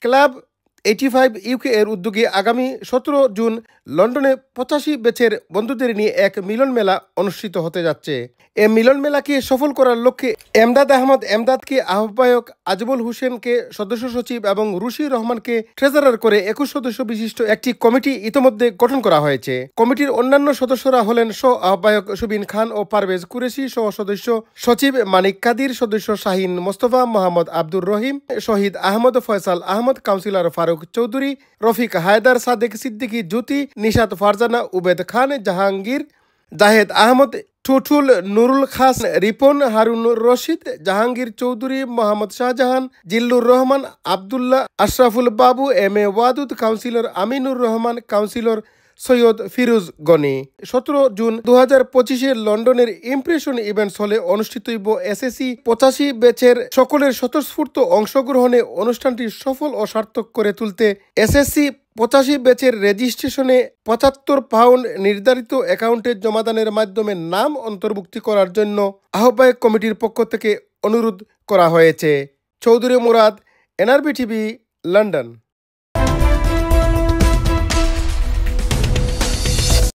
Club 85 UK এর উদ্যোগে আগামী 17 জুন লন্ডনে 85 ব্যাচের বন্ধুদের নিয়ে এক মিলন মেলা অনুষ্ঠিত হতে যাচ্ছে। এ মিলন মেলাকে সফল করার লক্ষ্যে এমদাদ আহমদ এমদাদকে আহ্বায়ক, আজমল হোসেনকে সদস্য সচিব এবং রুশি রহমানকে ট্রেজারার করে 21 সদস্য বিশিষ্ট একটি কমিটি ইতোমধ্যে গঠন করা হয়েছে। কমিটির অন্যান্য সদস্যরা হলেন সহ আহ্বায়ক সুবিন খান ও পারভেজ কুরেশি, সহ সদস্য সচিব মানিক কাদির, সদস্য শাহিন মোস্তফা, মোহাম্মদ আব্দুর রহিম, শহীদ আহমদ, ফয়সাল আহমদ, কাউন্সিলর ফারুক চৌধুরী, রফিক হায়দার, সাদেক সিদ্দিকী জ্যোতি, নিশাত ফারজানা, উবেদ খান, জাহাঙ্গীর, জাহেদ আহমদ, টুটুল, নুরুল খাস, Ripon, Harun Rashid, Jahangir Chowdhury, Mohammad Shahjahan, Zillur Rahman, Abdullah, Ashraful Babu, M A Wadud, councillor Aminur Rahman, councillor Syed Firoz Gani. 17 June 2025 লন্ডনের ইমপ্রেশন ইভেন্টস হলে অনুষ্ঠিত এসএসসি 85 ব্যাচের সকলের স্বতঃস্ফূর্ত অংশগ্রহণে অনুষ্ঠানটি সফল ও সার্থক করে তুলতে এসএসসি 85 ব্যাচের রেজিস্ট্রেশনে £75 নির্ধারিত অ্যাকাউন্টে জমাদানের মাধ্যমে নাম অন্তর্ভুক্তি করার জন্য আহ্বায়ক কমিটির পক্ষ থেকে অনুরোধ করা হয়েছে। Chowdhury Murad, NRB TV, London.